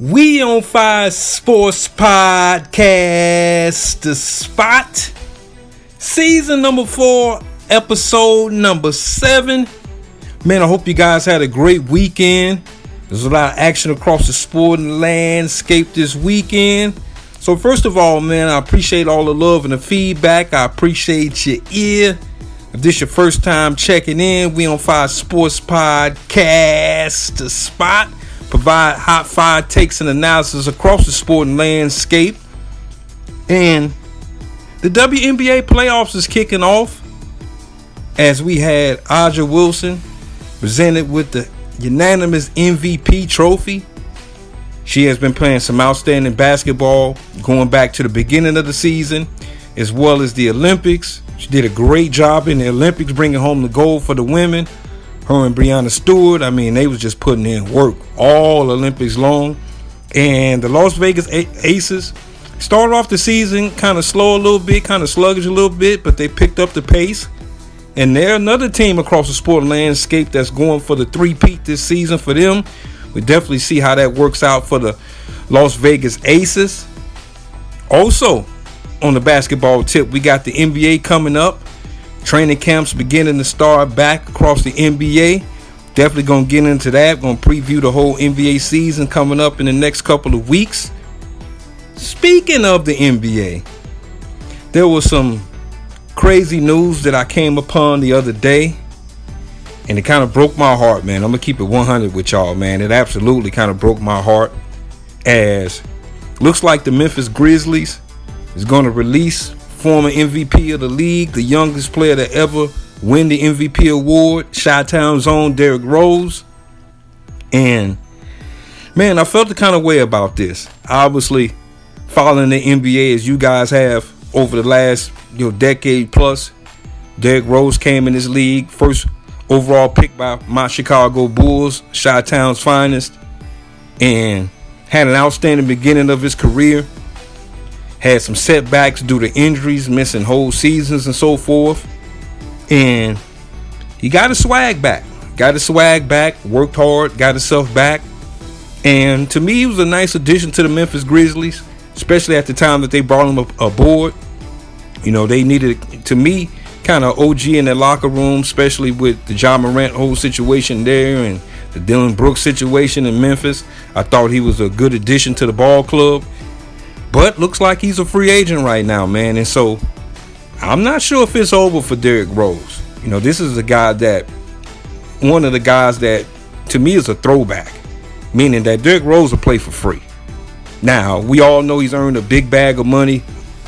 We on Fire Sports Podcast, The Spot, season number 4, episode number 7. Man, I hope you guys had a great weekend. There's a lot of action across the sporting landscape this weekend. So first of all, man, I appreciate all the love and the feedback. I appreciate your ear. If this your first time checking in, we on Fire Sports Podcast, The Spot. Provide hot fire takes and analysis across the sporting landscape. And the WNBA playoffs is kicking off as we had Aja Wilson presented with the unanimous MVP trophy. She has been playing some outstanding basketball going back to the beginning of the season as well as the Olympics. She did a great job in the Olympics bringing home the gold for the women. Her and Breanna Stewart, they was just putting in work all Olympics long. And the Las Vegas Aces started off the season kind of slow a little bit, kind of sluggish a little bit, but they picked up the pace. And they're another team across the sport landscape that's going for the three-peat this season for them. We definitely see how that works out for the Las Vegas Aces. Also, on the basketball tip, we got the NBA coming up. Training camps beginning to start back across the NBA. Definitely going to get into that. Going to preview the whole NBA season coming up in the next couple of weeks. Speaking of the NBA, there was some crazy news that I came upon the other day. And it kind of broke my heart, man. I'm going to keep it 100 with y'all, man. It absolutely kind of broke my heart. As looks like the Memphis Grizzlies is going to release former MVP of the league, the youngest player to ever win the MVP award, Chi-Town's own DERRICK Rose. And man, I felt the kind of way about this. Obviously, following the NBA as you guys have over the last decade plus, DERRICK Rose came in this league, first overall pick by my Chicago Bulls, Chi-Town's finest, and had an outstanding beginning of his career. Had some setbacks due to injuries, missing whole seasons and so forth. And he got his swag back. Worked hard, got himself back. And to me, he was a nice addition to the Memphis Grizzlies, especially at the time that they brought him aboard. They needed, to me, kind of OG in their locker room, especially with the Ja Morant whole situation there and the Dillon Brooks situation in Memphis. I thought he was a good addition to the ball club. But looks like he's a free agent right now, man. And so I'm not sure if it's over for DERRICK Rose. This is one of the guys that to me is a throwback, meaning that DERRICK Rose will play for free. Now, we all know he's earned a big bag of money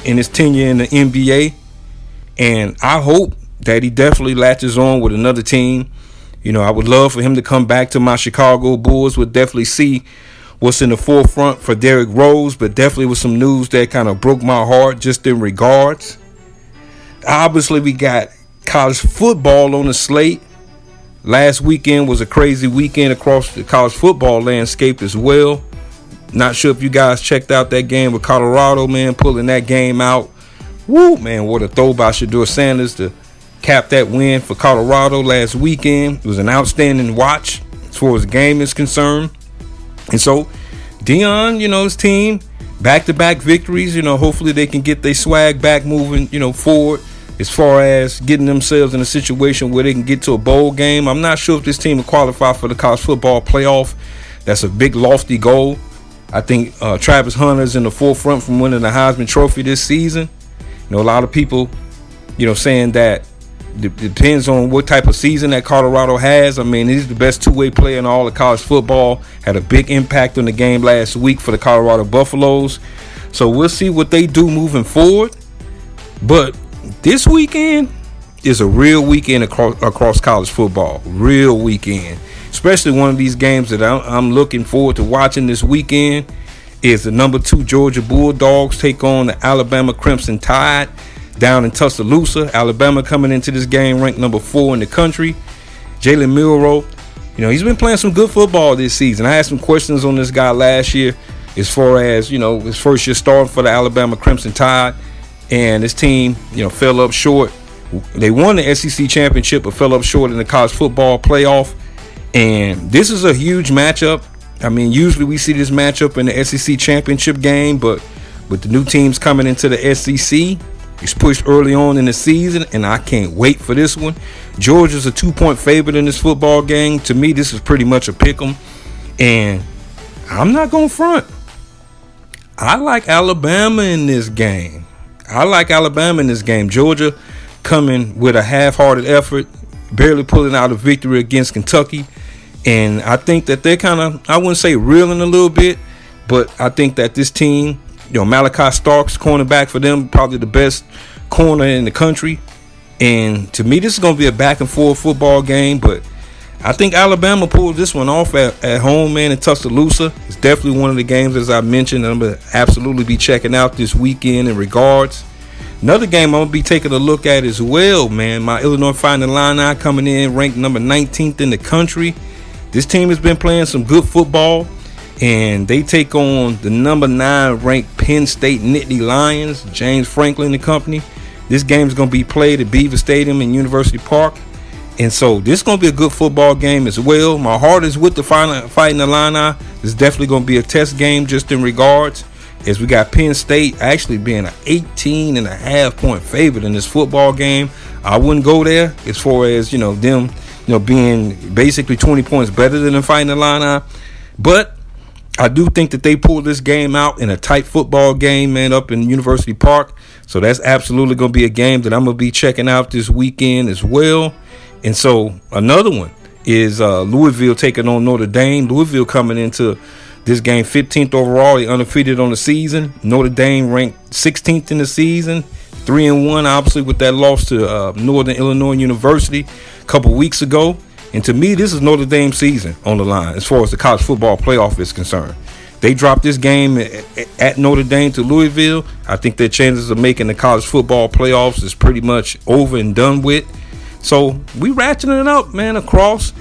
in his tenure in the NBA. And I hope that he definitely latches on with another team. I would love for him to come back to my Chicago Bulls. Would definitely see what's in the forefront for DERRICK Rose, but definitely with some news that kind of broke my heart just in regards. Obviously, we got college football on the slate. Last weekend was a crazy weekend across the college football landscape as well. Not sure if you guys checked out that game with Colorado, man, pulling that game out. Woo, man, what a throw by Shedeur Sanders to cap that win for Colorado last weekend. It was an outstanding watch as far as the game is concerned. And so, Dion, his team, back-to-back victories, hopefully they can get their swag back moving, forward as far as getting themselves in a situation where they can get to a bowl game. I'm not sure if this team will qualify for the college football playoff. That's a big, lofty goal. I think Travis Hunter's in the forefront from winning the Heisman Trophy this season. A lot of people, saying that it depends on what type of season that Colorado has. He's the best two-way player in all of college football. Had a big impact on the game last week for the Colorado Buffaloes. So we'll see what they do moving forward. But this weekend is a real weekend across college football. Real weekend. Especially one of these games that I'm looking forward to watching this weekend is the number 2 Georgia Bulldogs take on the Alabama Crimson Tide down in Tuscaloosa. Alabama coming into this game ranked number 4 in the country. Jalen Milroe, he's been playing some good football this season. I had some questions on this guy last year as far as, his first year starting for the Alabama Crimson Tide. And this team, fell up short. They won the SEC championship but fell up short in the college football playoff. And this is a huge matchup I mean, usually we see this matchup in the SEC championship game, but with the new teams coming into the SEC, it's pushed early on in the season, and I can't wait for this one. Georgia's a 2-point favorite in this football game. To me, this is pretty much a pick 'em, and I'm not going to front. I like Alabama in this game. Georgia coming with a half-hearted effort, barely pulling out a victory against Kentucky. And I think that they're kind of, I wouldn't say reeling a little bit, but I think that this team, Malachi Starks, cornerback for them, probably the best corner in the country. And to me, this is going to be a back-and-forth football game, but I think Alabama pulled this one off at home, man, in Tuscaloosa. It's definitely one of the games, as I mentioned, that I'm going to absolutely be checking out this weekend in regards. Another game I'm going to be taking a look at as well, man. My Illinois Fighting Illini coming in ranked number 19th in the country. This team has been playing some good football, and they take on the number 9 ranked Penn State Nittany Lions, James Franklin and company. This game is going to be played at Beaver Stadium in University Park. And so this is going to be a good football game as well. My heart is with the Fighting Illini. This is definitely going to be a test game just in regards, as we got Penn State actually being an 18.5-point favorite in this football game. I wouldn't go there as far as, them, being basically 20 points better than the Fighting Illini. But I do think that they pulled this game out in a tight football game, man, up in University Park. So that's absolutely going to be a game that I'm going to be checking out this weekend as well. And so another one is Louisville taking on Notre Dame. Louisville coming into this game 15th overall. They undefeated on the season. Notre Dame ranked 16th in the season. 3-1, obviously, with that loss to Northern Illinois University a couple weeks ago. And to me, this is Notre Dame's season on the line as far as the college football playoff is concerned. They dropped this game at Notre Dame to Louisville. I think their chances of making the college football playoffs is pretty much over and done with. So we ratcheting it up, man, across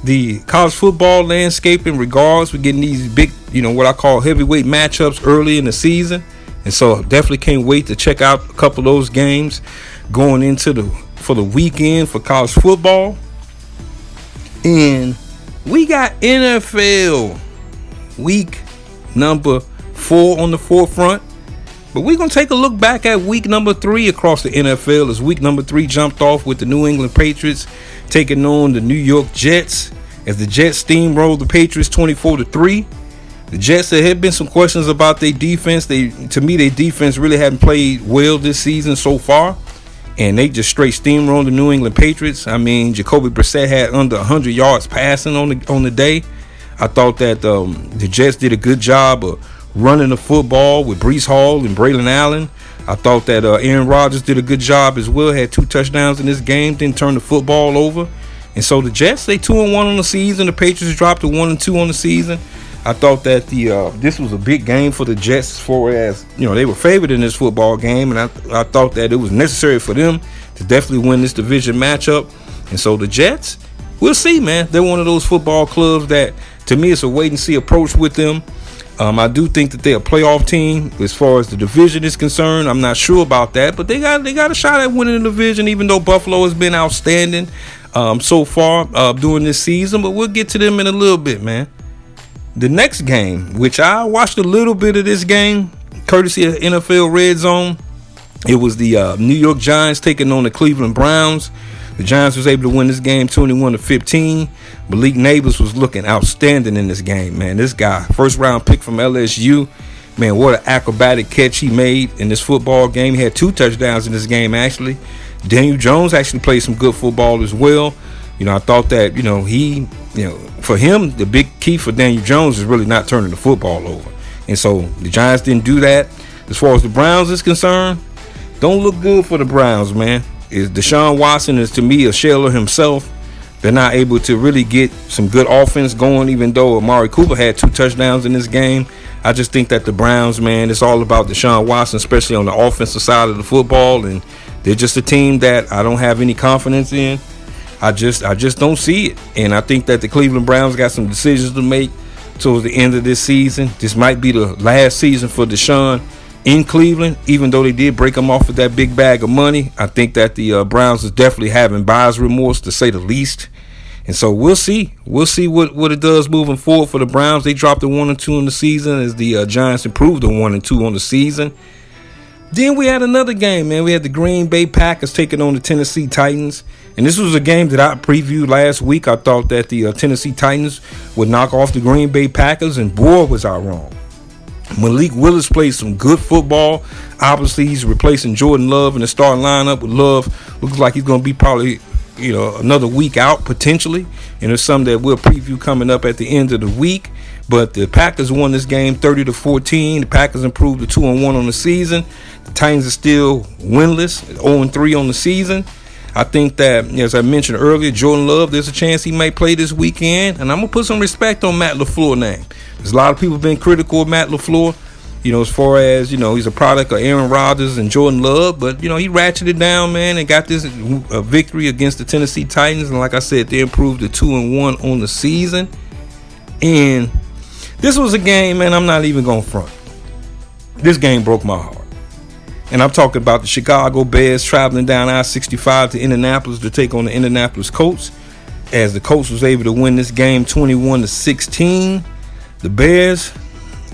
the college football landscape in regards. We're getting these big, what I call heavyweight matchups early in the season. And so definitely can't wait to check out a couple of those games going into for the weekend for college football. And we got NFL week number 4 on the forefront. But we're going to take a look back at week number 3 across the NFL, as week number 3 jumped off with the New England Patriots taking on the New York Jets, as the Jets steamrolled the Patriots 24-3. The Jets, there had been some questions about their defense. To me, their defense really hadn't played well this season so far, and they just straight steamrolled the New England Patriots. I mean, Jacoby Brissett had under 100 yards passing on the day. I thought that the Jets did a good job of running the football with Breece Hall and Braylon Allen. I thought that Aaron Rodgers did a good job as well. Had 2 touchdowns in this game, didn't turn the football over. And so the Jets, they 2-1 on the season. The Patriots dropped to 1-2 on the season. I thought that this was a big game for the Jets as far as, they were favored in this football game. And I thought that it was necessary for them to definitely win this division matchup. And so the Jets, we'll see, man. They're one of those football clubs that, to me, it's a wait-and-see approach with them. I do think that they're a playoff team as far as the division is concerned. I'm not sure about that, but they got a shot at winning the division, even though Buffalo has been outstanding so far during this season. But we'll get to them in a little bit, man. The next game, which I watched a little bit of this game, courtesy of NFL Red Zone, it was the New York Giants taking on the Cleveland Browns. The Giants was able to win this game 21-15. Malik Nabers was looking outstanding in this game, man. This guy, first round pick from LSU, man, what an acrobatic catch he made in this football game. He had 2 touchdowns in this game, actually. Daniel Jones actually played some good football as well. I thought that, for him, the big key for Daniel Jones is really not turning the football over. And so the Giants didn't do that. As far as the Browns is concerned, don't look good for the Browns, man. Deshaun Watson is, to me, a shell of himself. They're not able to really get some good offense going, even though Amari Cooper had 2 touchdowns in this game. I just think that the Browns, man, it's all about Deshaun Watson, especially on the offensive side of the football. And they're just a team that I don't have any confidence in. I just don't see it. And I think that the Cleveland Browns got some decisions to make towards the end of this season. This might be the last season for Deshaun in Cleveland, even though they did break him off with that big bag of money. I think that the Browns is definitely having buyer's remorse, to say the least. And so we'll see. We'll see what it does moving forward for the Browns. They dropped to 1-2 in the season as the Giants improved to 1-2 on the season. Then we had another game, man. We had the Green Bay Packers taking on the Tennessee Titans. And this was a game that I previewed last week. I thought that the Tennessee Titans would knock off the Green Bay Packers, and boy, was I wrong. Malik Willis played some good football. Obviously, he's replacing Jordan Love in the starting lineup with Love. Looks like he's going to be probably, another week out potentially. And there's some that we'll preview coming up at the end of the week. But the Packers won this game 30-14. The Packers improved to 2-1 on the season. The Titans are still winless, 0-3 on the season. I think that, as I mentioned earlier, Jordan Love, there's a chance he may play this weekend. And I'm going to put some respect on Matt LaFleur's name. There's a lot of people been critical of Matt LaFleur, as far as, he's a product of Aaron Rodgers and Jordan Love. But, he ratcheted down, man, and got this victory against the Tennessee Titans. And like I said, they improved to 2-1 on the season. And this was a game, man, I'm not even going to front. This game broke my heart. And I'm talking about the Chicago Bears traveling down I-65 to Indianapolis to take on the Indianapolis Colts. As the Colts was able to win this game 21-16. The Bears,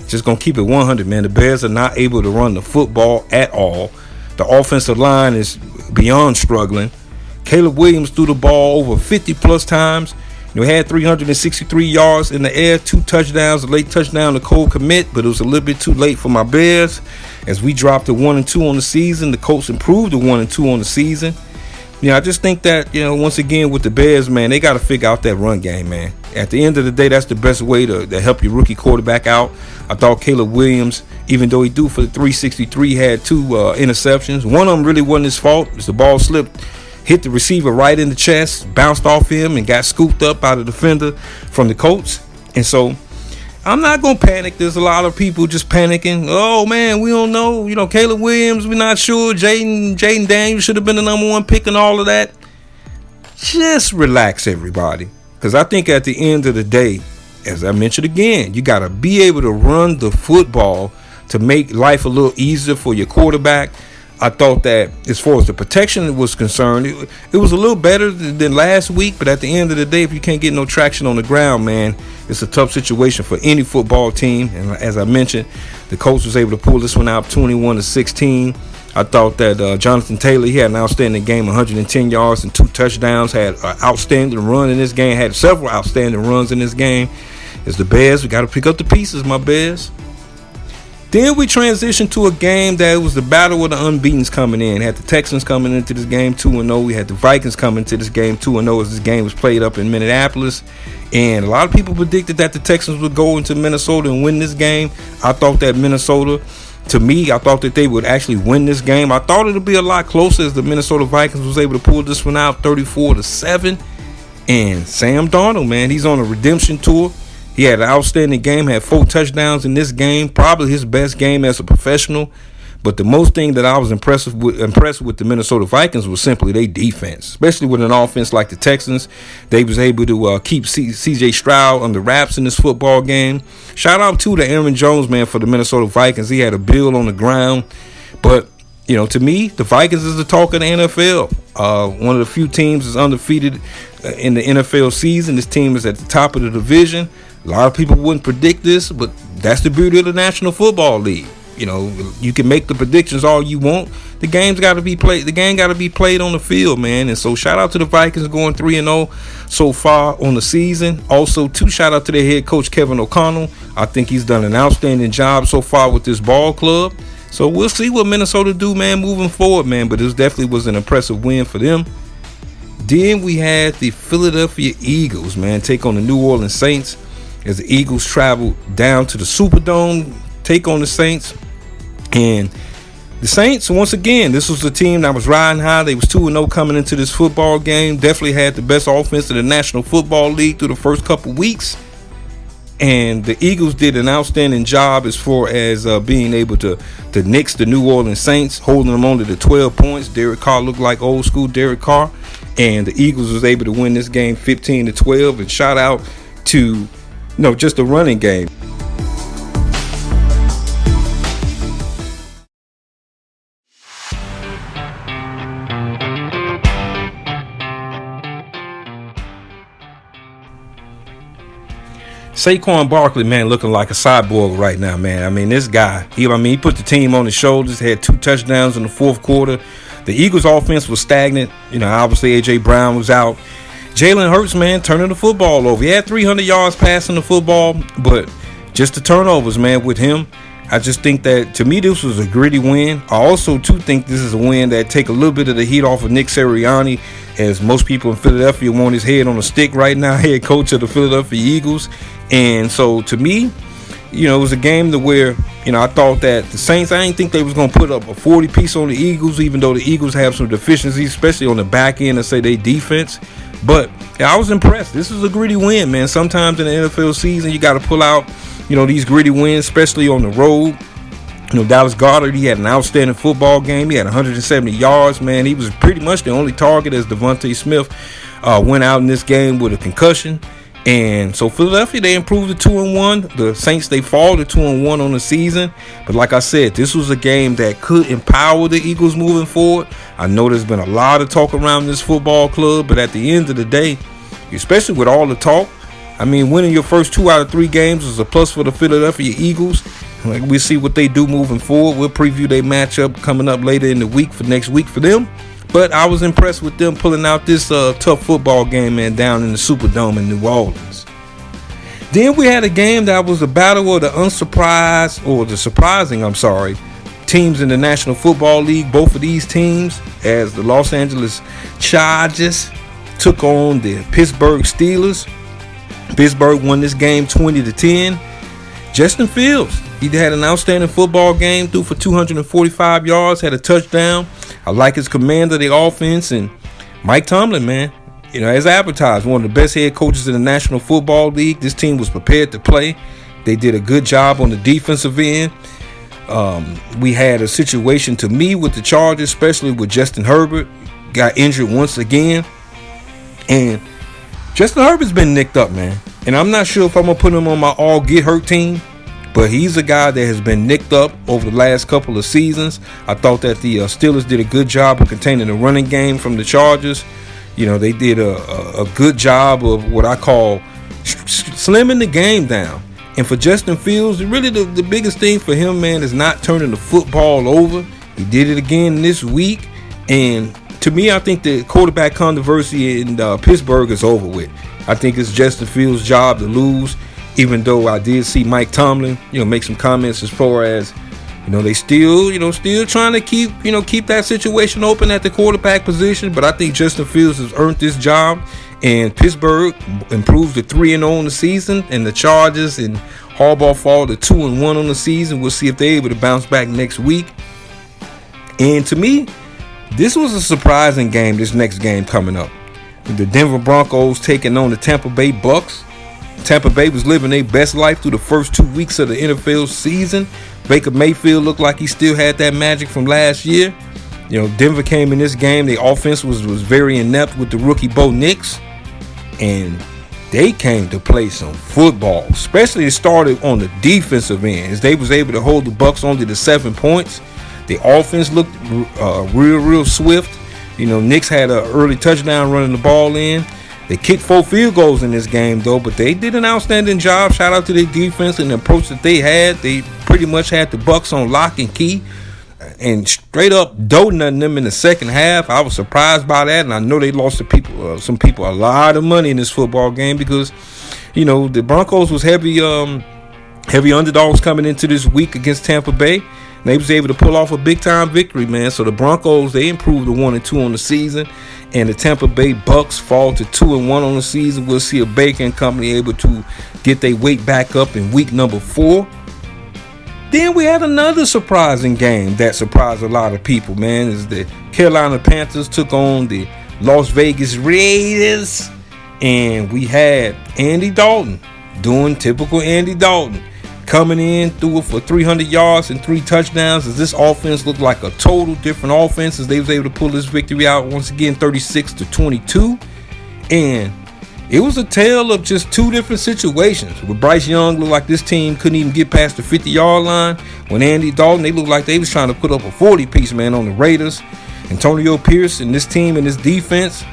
just going to keep it 100, man. The Bears are not able to run the football at all. The offensive line is beyond struggling. Caleb Williams threw the ball over 50-plus times. He had 363 yards in the air, 2 touchdowns, a late touchdown to Cole Kmet, but it was a little bit too late for my Bears. As we dropped to 1-2 on the season, the Colts improved to 1-2 on the season. I just think that, once again with the Bears, man, they got to figure out that run game, man. At the end of the day, that's the best way to help your rookie quarterback out. I thought Caleb Williams, even though he threw for the 363, had 2 interceptions. One of them really wasn't his fault. It's the ball slipped, hit the receiver right in the chest, bounced off him, and got scooped up by the defender from the Colts. And so I'm not going to panic. There's a lot of people just panicking. Oh, man, we don't know. Caleb Williams, we're not sure. Jaden Daniels should have been the number 1 pick and all of that. Just relax, everybody. Because I think at the end of the day, as I mentioned again, you got to be able to run the football to make life a little easier for your quarterback. I thought that as far as the protection was concerned, it was a little better than last week. But at the end of the day, if you can't get no traction on the ground, man, it's a tough situation for any football team. And as I mentioned, the Colts was able to pull this one out 21-16. I thought that Jonathan Taylor, he had an outstanding game, 110 yards and 2 touchdowns, had an outstanding run in this game, had several outstanding runs in this game. As the Bears, we got to pick up the pieces, my Bears. Then we transitioned to a game that was the battle of the unbeatens coming in. Had the Texans coming into this game 2-0. We had the Vikings coming into this game 2-0 as this game was played up in Minneapolis. And a lot of people predicted that the Texans would go into Minnesota and win this game. I thought that Minnesota, to me, I thought that they would actually win this game. I thought it would be a lot closer as the Minnesota Vikings was able to pull this one out 34-7. And Sam Darnold, man, he's on a redemption tour. He had an outstanding game, had 4 touchdowns in this game, probably his best game as a professional. But the most thing that I was impressed with the Minnesota Vikings was simply their defense, especially with an offense like the Texans. They was able to keep C.J. Stroud on the wraps in this football game. Shout out to Aaron Jones, man, for the Minnesota Vikings. He had a bill on the ground. But, to me, the Vikings is the talk of the NFL. One of the few teams is undefeated in the NFL season. This team is at the top of the division. A lot of people wouldn't predict this, but that's the beauty of the National Football League. You can make the predictions all you want. The game's got to be played. The game got to be played on the field, man. And so shout out to the Vikings going 3-0 so far on the season. Also, shout out to their head coach, Kevin O'Connell. I think he's done an outstanding job so far with this ball club. So we'll see what Minnesota do, man, moving forward, man. But this definitely was an impressive win for them. Then we had the Philadelphia Eagles, man, take on the New Orleans Saints. As the Eagles traveled down to the Superdome, take on the Saints. And the Saints, once again, this was the team that was riding high. They was 2-0 coming into this football game. Definitely had the best offense in the National Football League through the first couple weeks. And the Eagles did an outstanding job as far as being able to nix the New Orleans Saints, holding them only to 12 points. Derrick Carr looked like old school Derrick Carr. And the Eagles was able to win this game 15-12. And shout out to just the running game. Saquon Barkley, man, looking like a cyborg right now, man. I mean, this guy, he put the team on his shoulders, had 2 touchdowns in the fourth quarter. The Eagles' offense was stagnant. Obviously, A.J. Brown was out. Jalen Hurts, man, turning the football over. He had 300 yards passing the football, but just the turnovers, man, with him. I just think that, to me, this was a gritty win. I also, too, think this is a win that take a little bit of the heat off of Nick Sirianni, as most people in Philadelphia want his head on a stick right now, head coach of the Philadelphia Eagles. And so, to me, it was a game to where, I thought that the Saints, I didn't think they was going to put up a 40-piece on the Eagles, even though the Eagles have some deficiencies, especially on the back end of, say, their defense. But I was impressed. This is a gritty win, man. Sometimes in the NFL season, you got to pull out, these gritty wins, especially on the road. Dallas Goedert, he had an outstanding football game. He had 170 yards, man. He was pretty much the only target as Devontae Smith went out in this game with a concussion. And so Philadelphia, they improved to 2-1. The Saints, they fall to 2-1 on the season. But like I said, this was a game that could empower the Eagles moving forward. I know there's been a lot of talk around this football club, but at the end of the day, especially with all the talk, winning your first 2 out of 3 games is a plus for the Philadelphia Eagles. We'll see what they do moving forward. We'll preview their matchup coming up later in the week for next week for them. But I was impressed with them pulling out this tough football game, man, down in the Superdome in New Orleans. Then we had a game that was a battle of the surprising teams in the National Football League. Both of these teams, as the Los Angeles Chargers took on the Pittsburgh Steelers. Pittsburgh won this game 20-10. Justin Fields, he had an outstanding football game, threw for 245 yards, had a touchdown. I like his command of the offense. And Mike Tomlin, man, as advertised, one of the best head coaches in the National Football League. This team was prepared to play. They did a good job on the defensive end. We had a situation, to me, with the Chargers, especially with Justin Herbert. Got injured once again. And Justin Herbert's been nicked up, man. And I'm not sure if I'm going to put him on my all-get-hurt team. But he's a guy that has been nicked up over the last couple of seasons. I thought that the Steelers did a good job of containing the running game from the Chargers. They did a good job of what I call slimming the game down. And for Justin Fields, really the biggest thing for him, man, is not turning the football over. He did it again this week. And to me, I think the quarterback controversy in Pittsburgh is over with. I think it's Justin Fields' job to lose. Even though I did see Mike Tomlin, make some comments as far as, they still trying to keep that situation open at the quarterback position. But I think Justin Fields has earned this job, and Pittsburgh improves to 3-0 on the season, and the Chargers and Harbaugh fall to 2-1 on the season. We'll see if they're able to bounce back next week. And to me, this was a surprising game. This next game coming up, the Denver Broncos taking on the Tampa Bay Bucks. Tampa Bay was living their best life through the first 2 weeks of the NFL season. Baker Mayfield looked like he still had that magic from last year. Denver came in this game. The offense was very inept with the rookie Bo Nix. And they came to play some football. Especially it started on the defensive end, as they was able to hold the Bucks only to 7 points. The offense looked real swift. Nix had an early touchdown running the ball in. They kicked 4 field goals in this game, though, but they did an outstanding job. Shout out to their defense and the approach that they had. They pretty much had the Bucks on lock and key and straight up donutting them in the second half. I was surprised by that, and I know they lost some people a lot of money in this football game because, the Broncos was heavy underdogs coming into this week against Tampa Bay. They was able to pull off a big-time victory, man. So the Broncos, they improved to 1-2 on the season. And the Tampa Bay Bucks fall to 2-1 on the season. We'll see a Baker and company able to get their weight back up in week number 4. Then we had another surprising game that surprised a lot of people, man. Is the Carolina Panthers took on the Las Vegas Raiders. And we had Andy Dalton doing typical Andy Dalton. Coming in, threw it for 300 yards and 3 touchdowns, as this offense looked like a total different offense, as they was able to pull this victory out once again, 36-22. And it was a tale of just 2 different situations. With Bryce Young, looked like this team couldn't even get past the 50-yard line. When Andy Dalton, they looked like they was trying to put up a 40-piece, man, on the Raiders. Antonio Pierce and this team and this defense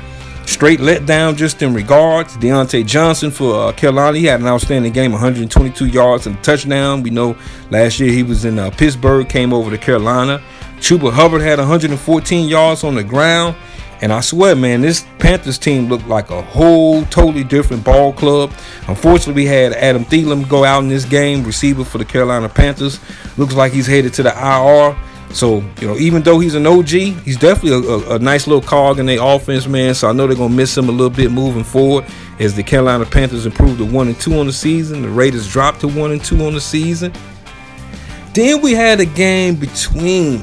straight letdown just in regards. Deontay Johnson for Carolina, he had an outstanding game, 122 yards and a touchdown. We know last year he was in Pittsburgh, came over to Carolina. Chuba Hubbard had 114 yards on the ground. And I swear, man, this Panthers team looked like a whole totally different ball club. Unfortunately, we had Adam Thielen go out in this game, receiver for the Carolina Panthers. Looks like he's headed to the IR. So, even though he's an OG, he's definitely a nice little cog in their offense, man. So I know they're going to miss him a little bit moving forward as the Carolina Panthers improve to 1-2 on the season. The Raiders dropped to 1-2 on the season. Then we had a game between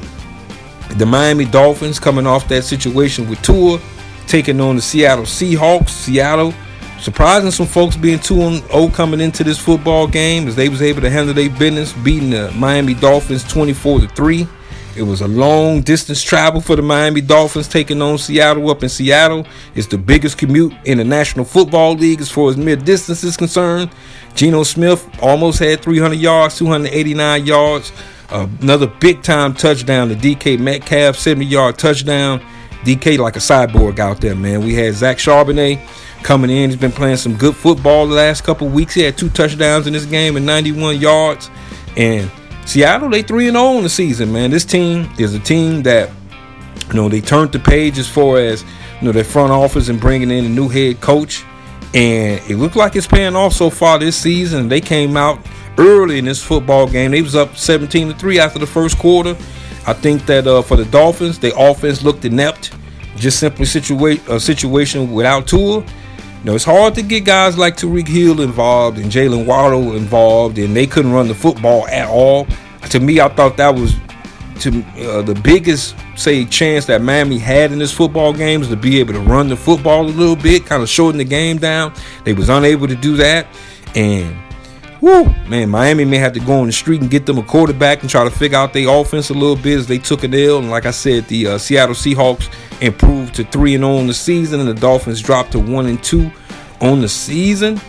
the Miami Dolphins coming off that situation with Tua, taking on the Seattle Seahawks. Seattle surprising some folks being 2-0 coming into this football game as they was able to handle their business, beating the Miami Dolphins 24-3. It was a long distance travel for the Miami Dolphins taking on Seattle up in Seattle. It's the biggest commute in the National Football League as far as mid-distance is concerned. Geno Smith almost had 300 yards, 289 yards. Another big-time touchdown to DK Metcalf, 70-yard touchdown. DK like a cyborg out there, man. We had Zach Charbonnet coming in. He's been playing some good football the last couple weeks. He had 2 touchdowns in this game and 91 yards. And Seattle, they 3-0 in the season, man. This team is a team that, they turned the page as far as, their front office and bringing in a new head coach. And it looked like it's paying off so far this season. They came out early in this football game. They was up 17-3 after the first quarter. I think that for the Dolphins, their offense looked inept. Just simply a situation without Tua. It's hard to get guys like Tyreek Hill involved and Jalen Waddle involved, and they couldn't run the football at all. To me, I thought that was the biggest, chance that Miami had in this football game is to be able to run the football a little bit, kind of shorten the game down. They was unable to do that, and Miami may have to go on the street and get them a quarterback and try to figure out their offense a little bit as they took an L. And like I said, the Seattle Seahawks improved to 3-0 on the season, and the Dolphins dropped to 1-2 on the season.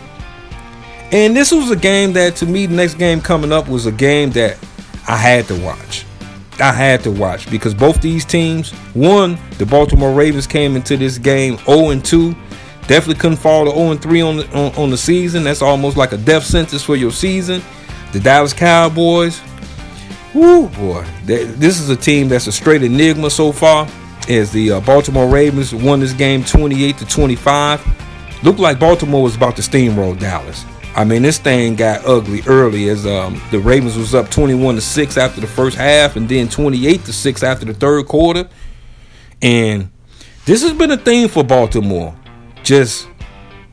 And this was a game that, to me, the next game coming up was a game that I had to watch. Because both these teams, one, the Baltimore Ravens came into this game 0-2. Definitely couldn't fall to 0-3 on the season. That's almost like a death sentence for your season. The Dallas Cowboys, this is a team that's a straight enigma so far. As the Baltimore Ravens won this game 28-25. Looked like Baltimore was about to steamroll Dallas. I mean, this thing got ugly early as the Ravens was up 21-6 after the first half, and then 28-6 after the third quarter. And this has been a theme for Baltimore. Just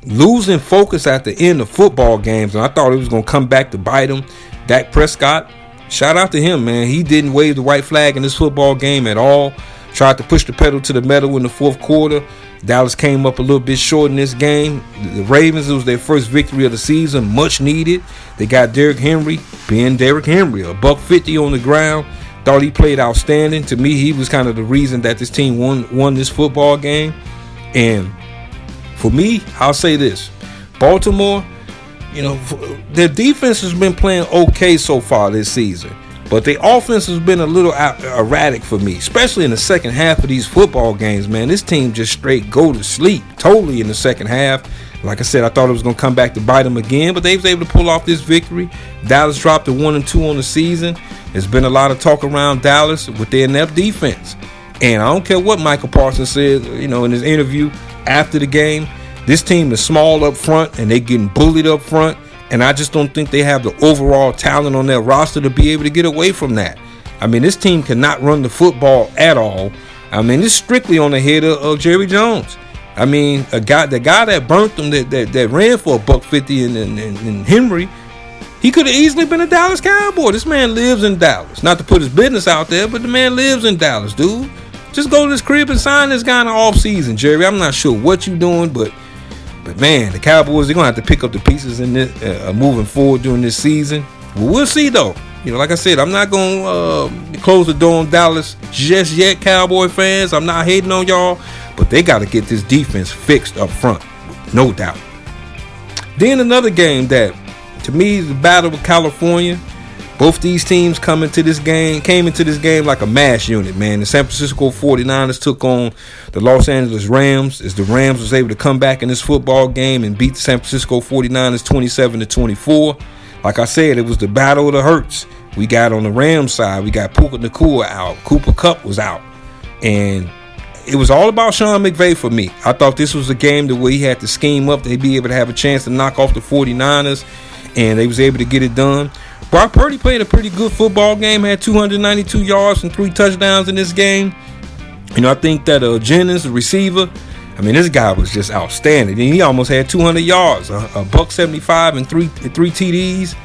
losing focus at the end of football games, and I thought it was going to come back to bite him. Dak Prescott, shout out to him, man. He didn't wave the white flag in this football game at all. Tried to push the pedal to the metal in the fourth quarter. Dallas came up a little bit short in this game. The Ravens, it was their first victory of the season, much needed. They got Derrick Henry, being Derrick Henry, $150 on the ground. Thought he played outstanding. To me, he was kind of the reason that this team won this football game. And for me, I'll say this. Baltimore, their defense has been playing okay so far this season. But their offense has been a little erratic for me, especially in the second half of these football games, man. This team just straight go to sleep totally in the second half. Like I said, I thought it was going to come back to bite them again, but they was able to pull off this victory. Dallas dropped to 1-2 on the season. There's been a lot of talk around Dallas with their inept defense. And I don't care what Michael Parsons said, in his interview after the game. This team is small up front, and they getting bullied up front. And I just don't think they have the overall talent on their roster to be able to get away from that. I mean, this team cannot run the football at all. I mean, it's strictly on the head of Jerry Jones. I mean, the guy that burnt them, that ran for $150 and Henry, he could have easily been a Dallas Cowboy. This man lives in Dallas. Not to put his business out there, but the man lives in Dallas, dude. Just go to this crib and sign this guy in the offseason, Jerry. I'm not sure what you're doing, but man, the Cowboys, they're going to have to pick up the pieces in this moving forward during this season. Well, we'll see, though. Like I said, I'm not going to close the door on Dallas just yet, Cowboy fans. I'm not hating on y'all, but they got to get this defense fixed up front, no doubt. Then another game that, to me, is the Battle of California. Both these teams came into this game like a mass unit, man. The San Francisco 49ers took on the Los Angeles Rams as the Rams was able to come back in this football game and beat the San Francisco 49ers 27-24. Like I said, it was the battle of the Hurts. We got on the Rams side, we got Puka Nacua out. Cooper Kupp was out. And it was all about Sean McVay for me. I thought this was a game the way he had to scheme up. They'd be able to have a chance to knock off the 49ers, and they was able to get it done. Brock Purdy played a pretty good football game, had 292 yards and 3 touchdowns in this game. I think that Jennings, the receiver, this guy was just outstanding. And he almost had 200 yards, a $175 and three TDs.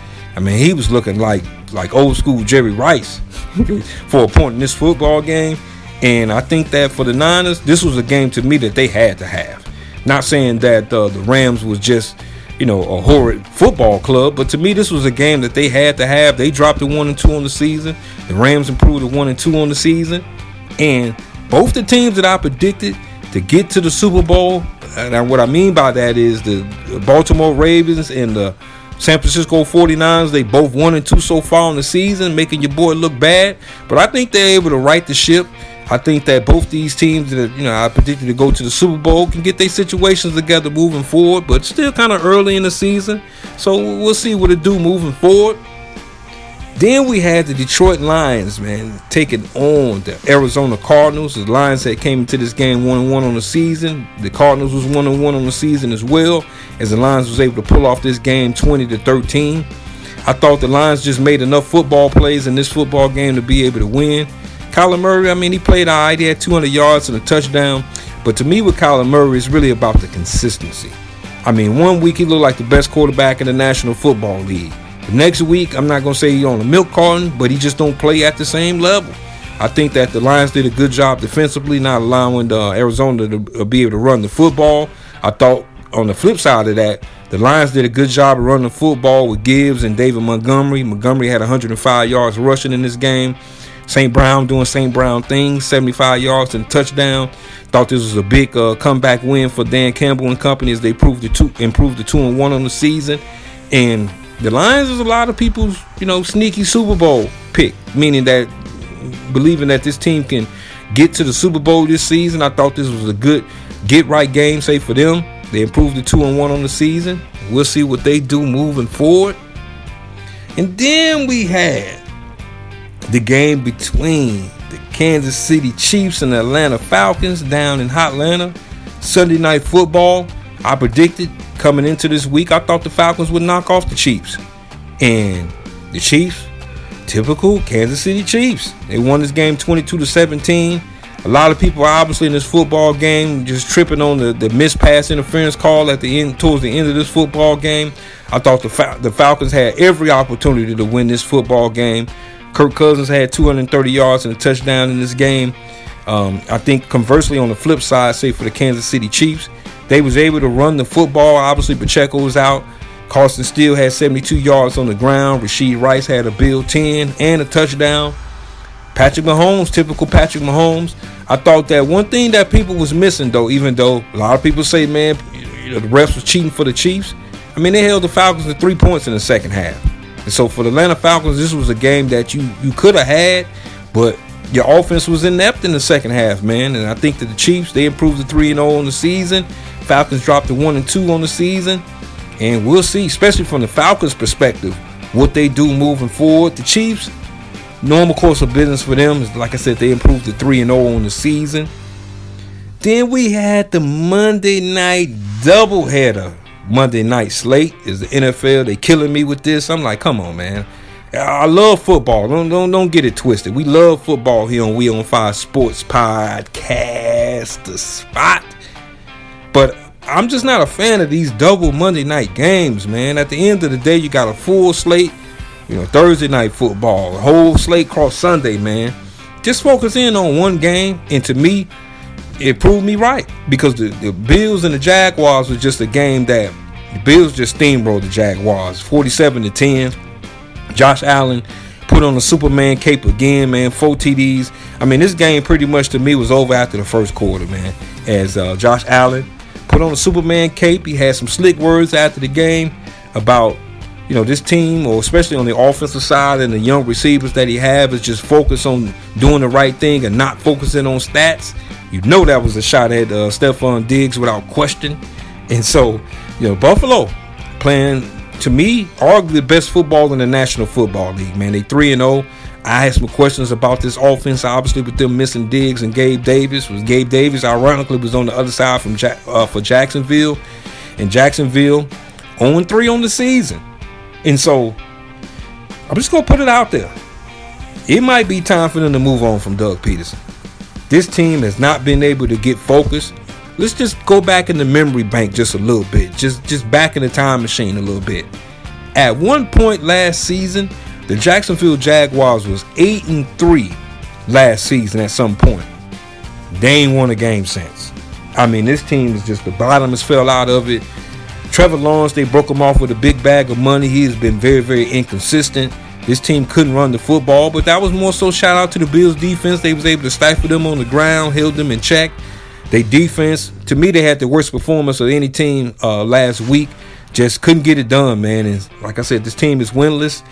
He was looking like old school Jerry Rice for a point in this football game. And I think that for the Niners, this was a game to me that they had to have. Not saying that the Rams was just a horrid football club, but to me this was a game that they had to have. They dropped to 1-2 on the season. The Rams improved to 1-2 on the season, and both the teams that I predicted to get to the Super Bowl, and what I mean by that is the Baltimore Ravens and the San Francisco 49ers, they both 1-2 so far in the season, making your boy look bad. But I think they're able to right the ship. I think that both these teams that I predicted to go to the Super Bowl can get their situations together moving forward, but still kind of early in the season. So we'll see what it do moving forward. Then we had the Detroit Lions, man, taking on the Arizona Cardinals. The Lions had came into this game 1-1 on the season. The Cardinals was 1-1 on the season as well, as the Lions was able to pull off this game 20-13. I thought the Lions just made enough football plays in this football game to be able to win. Kyler Murray, he played all right. He had 200 yards and a touchdown. But to me, with Kyler Murray, it's really about the consistency. 1 week he looked like the best quarterback in the National Football League. The next week, I'm not going to say he's on a milk carton, but he just don't play at the same level. I think that the Lions did a good job defensively, not allowing Arizona to be able to run the football. I thought on the flip side of that, the Lions did a good job of running the football with Gibbs and David Montgomery. Montgomery had 105 yards rushing in this game. St. Brown doing St. Brown things, 75 yards and a touchdown. Thought this was a big comeback win for Dan Campbell and company as they improved to 2-1 on the season. And the Lions is a lot of people's, sneaky Super Bowl pick, meaning that believing that this team can get to the Super Bowl this season. I thought this was a good get-right game, say, for them. They improved to 2-1 on the season. We'll see what they do moving forward. And then we had the game between the Kansas City Chiefs and the Atlanta Falcons down in Hotlanta. Sunday Night Football. I predicted coming into this week, I thought the Falcons would knock off the Chiefs. And the Chiefs, typical Kansas City Chiefs, they won this game 22-17. A lot of people obviously in this football game just tripping on the missed pass interference call at the end, towards the end of this football game. I thought the Falcons had every opportunity to win this football game. Kirk Cousins had 230 yards and a touchdown in this game. I think conversely on the flip side, say for the Kansas City Chiefs, they was able to run the football. Obviously, Pacheco was out. Carson Steele had 72 yards on the ground. Rashid Rice had a build 10 and a touchdown. Patrick Mahomes, typical Patrick Mahomes. I thought that one thing that people was missing, though, even though a lot of people say, man, the refs was cheating for the Chiefs. They held the Falcons to 3 points in the second half. And so for the Atlanta Falcons, this was a game that you could have had, but your offense was inept in the second half, man. And I think that the Chiefs, they improved to 3-0 on the season. Falcons dropped to 1-2 on the season. And we'll see, especially from the Falcons' perspective, what they do moving forward. The Chiefs, normal course of business for them is, like I said, they improved to 3-0 on the season. Then we had the Monday night doubleheader. Monday night slate is the NFL. They killing me with this. I'm like, come on, man. I love football. Don't get it twisted. We love football here on We on Fire Sports Podcast, the spot. But I'm just not a fan of these double Monday night games, man. At the end of the day, you got a full slate. Thursday night football, a whole slate across Sunday, man. Just focus in on one game, and to me, it proved me right, because the Bills and the Jaguars was just a game that the Bills just steamrolled the Jaguars 47-10. Josh Allen put on the Superman cape again, man. 4 TDs. This game pretty much to me was over after the first quarter, man. As Josh Allen put on the Superman cape, he had some slick words after the game about this team, or especially on the offensive side and the young receivers that he have, is just focused on doing the right thing and not focusing on stats. That was a shot at Stephon Diggs without question. And so, Buffalo playing, to me, arguably the best football in the National Football League, man. They 3-0. I had some questions about this offense, obviously, with them missing Diggs and Gabe Davis. Gabe Davis, ironically, was on the other side for Jacksonville. And Jacksonville 0-3 on the season. And so, I'm just going to put it out there. It might be time for them to move on from Doug Peterson. This team has not been able to get focused. Let's just go back in the memory bank just a little bit. Just back in the time machine a little bit. At one point last season, the Jacksonville Jaguars was 8-3 last season at some point. They ain't won a game since. I mean, this team is just, the bottom has fell out of it. Trevor Lawrence, they broke him off with a big bag of money. He has been very, very inconsistent. This team couldn't run the football, but that was more so shout out to the Bills defense. They was able to stifle them on the ground, held them in check. They defense, to me, they had the worst performance of any team last week. Just couldn't get it done, man. And like I said, this team is winless.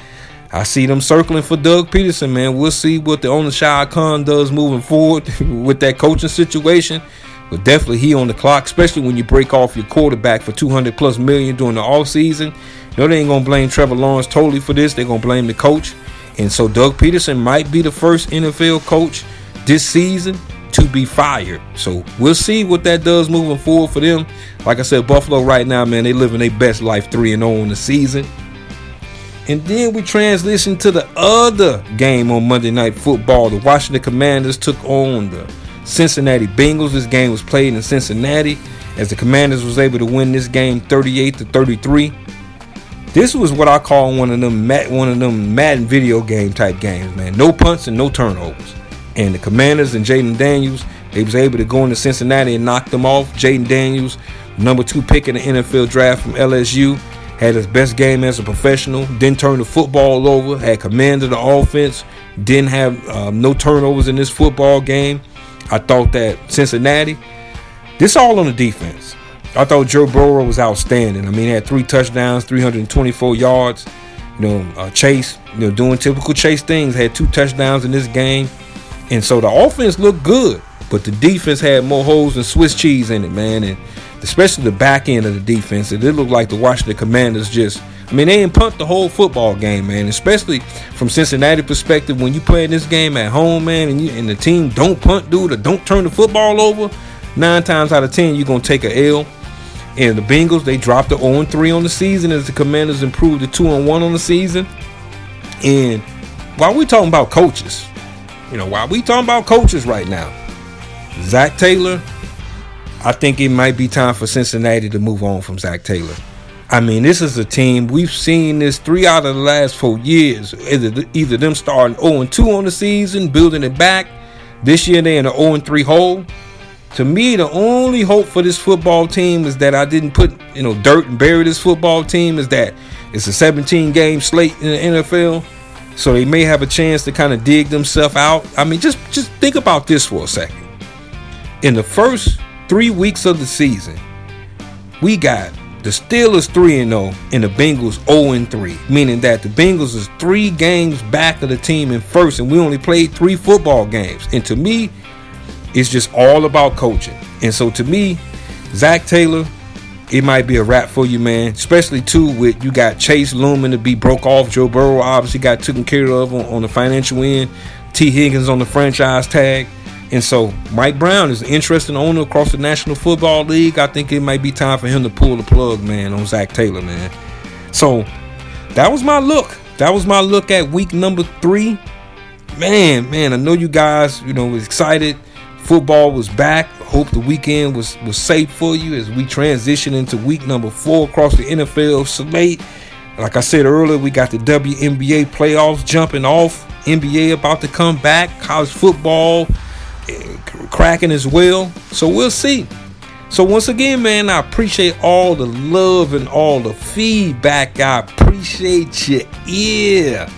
I see them circling for Doug Peterson, man. We'll see what the owner Shad Khan does moving forward with that coaching situation. But definitely he on the clock, especially when you break off your quarterback for $200+ million during the offseason. They ain't going to blame Trevor Lawrence totally for this. They're going to blame the coach. And so Doug Peterson might be the first NFL coach this season to be fired. So we'll see what that does moving forward for them. Like I said, Buffalo right now, man, they living their best life 3-0 in the season. And then we transition to the other game on Monday Night Football. The Washington Commanders took on the Cincinnati Bengals. This game was played in Cincinnati as the Commanders was able to win this game 38-33. This was what I call one of them Madden video game type games, man. No punts and no turnovers. And the Commanders and Jaden Daniels, they was able to go into Cincinnati and knock them off. Jaden Daniels, number 2 pick in the NFL draft from LSU, had his best game as a professional. Didn't turn the football over. Had commanded the offense. Didn't have no turnovers in this football game. I thought that Cincinnati, this all on the defense. I thought Joe Burrow was outstanding. I mean, he had 3 touchdowns, 324 yards. Chase, doing typical Chase things. Had 2 touchdowns in this game. And so the offense looked good, but the defense had more holes than Swiss cheese in it, man. And especially the back end of the defense. It looked like the Washington Commanders they didn't punt the whole football game, man. Especially from Cincinnati perspective, when you play this game at home, man, and the team don't punt, dude, or don't turn the football over, 9 times out of 10, you're going to take an L. And the Bengals, they dropped to 0-3 on the season as the Commanders improved to 2-1 on the season. And while we're talking about coaches, right now, Zach Taylor, I think it might be time for Cincinnati to move on from Zach Taylor. I mean, this is a team, we've seen this 3 out of the last 4 years. Either them starting 0-2 on the season, building it back. This year they're in an 0-3 hole. To me, the only hope for this football team is that I didn't put, dirt and bury this football team, is that it's a 17-game slate in the NFL. So they may have a chance to kind of dig themselves out. I mean, just think about this for a second. In the first 3 weeks of the season, we got the Steelers 3-0 and the Bengals 0-3, meaning that the Bengals is 3 games back of the team in first, and we only played 3 football games. And to me, it's just all about coaching. And so to me, Zach Taylor, it might be a wrap for you, man. Especially too with you got Chase looming to be broke off. Joe Burrow obviously got taken care of on the financial end. T. Higgins on the franchise tag. And so Mike Brown is an interesting owner across the National Football League. I think it might be time for him to pull the plug, man, on Zach Taylor, man. So that was my look. That was my look at week number 3. Man, I know you guys, was excited. Football was back. Hope the weekend was safe for you as we transition into week number 4 across the NFL slate. Like I said earlier, we got the WNBA playoffs jumping off. NBA about to come back. College football cracking as well. So we'll see. So once again, man, I appreciate all the love and all the feedback. I appreciate you. Yeah.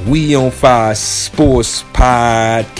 We on Fire Sports Podcasters.